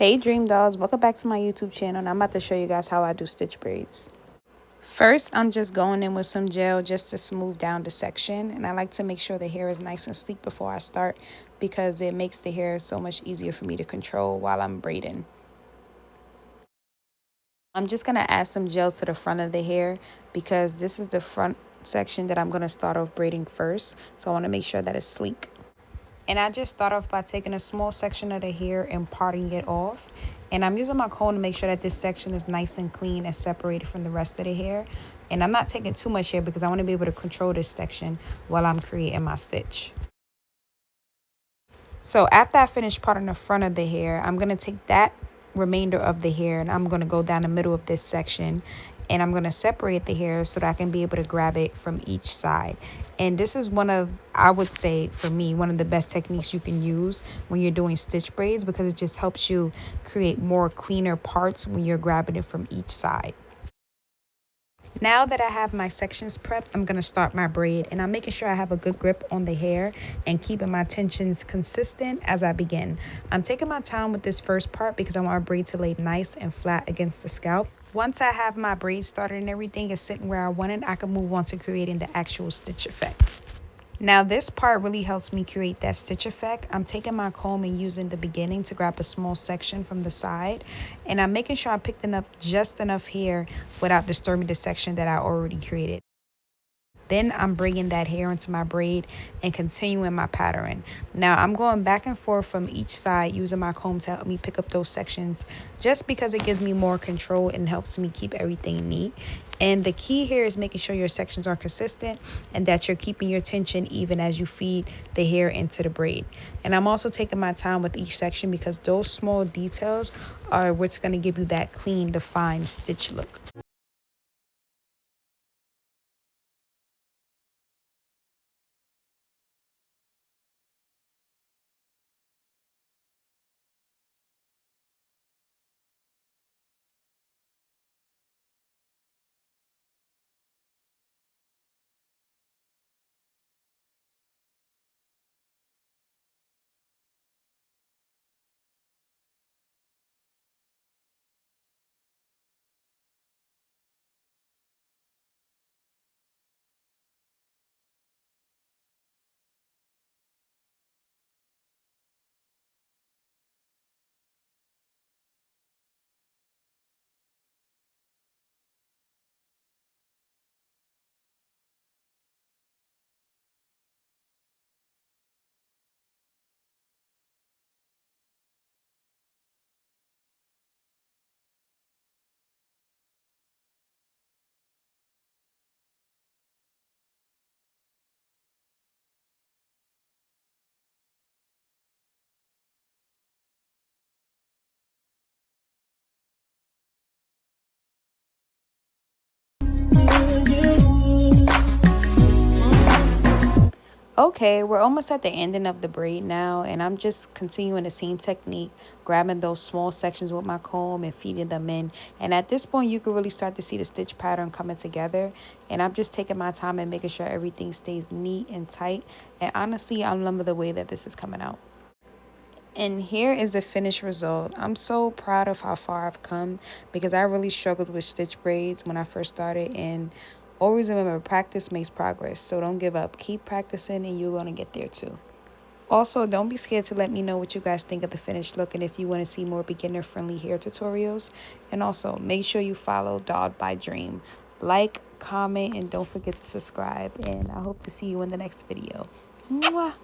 Hey dream dolls, welcome back to my YouTube channel, and I'm about to show you guys how I do stitch braids. First, I'm just going in with some gel just to smooth down the section, and I like to make sure the hair is nice and sleek before I start because it makes the hair so much easier for me to control while I'm braiding. I'm just going to add some gel to the front of the hair because this is the front section that I'm going to start off braiding first, so I want to make sure that it's sleek. And I just start off by taking a small section of the hair and parting it off. And I'm using my comb to make sure that this section is nice and clean and separated from the rest of the hair. And I'm not taking too much hair because I want to be able to control this section while I'm creating my stitch. So after I finish parting the front of the hair, I'm going to take that remainder of the hair and I'm going to go down the middle of this section, and I'm going to separate the hair so that I can be able to grab it from each side. And this is one of, I would say for me, one of the best techniques you can use when you're doing stitch braids because it just helps you create more cleaner parts when you're grabbing it from each side. Now that I have my sections prepped, I'm going to start my braid, and I'm making sure I have a good grip on the hair and keeping my tensions consistent as I begin. I'm taking my time with this first part because I want my braid to lay nice and flat against the scalp. Once I have my braid started and everything is sitting where I want it, I can move on to creating the actual stitch effect. Now this part really helps me create that stitch effect. I'm taking my comb and using the beginning to grab a small section from the side, and I'm making sure I'm picking up just enough hair without disturbing the section that I already created. Then I'm bringing that hair into my braid and continuing my pattern. Now I'm going back and forth from each side using my comb to help me pick up those sections just because it gives me more control and helps me keep everything neat. And the key here is making sure your sections are consistent and that you're keeping your tension even as you feed the hair into the braid. And I'm also taking my time with each section because those small details are what's going to give you that clean, defined stitch look. Okay, we're almost at the ending of the braid now, and I'm just continuing the same technique, grabbing those small sections with my comb and feeding them in. And at this point, you can really start to see the stitch pattern coming together. And I'm just taking my time and making sure everything stays neat and tight. And honestly, I'm loving the way that this is coming out. And here is the finished result. I'm so proud of how far I've come because I really struggled with stitch braids when I first started, and always remember, practice makes progress. So don't give up. Keep practicing and you're going to get there too. Also, don't be scared to let me know what you guys think of the finished look and if you want to see more beginner friendly hair tutorials. And also make sure you follow Dolled by Dream. Like, comment, and don't forget to subscribe. And I hope to see you in the next video. Mwah!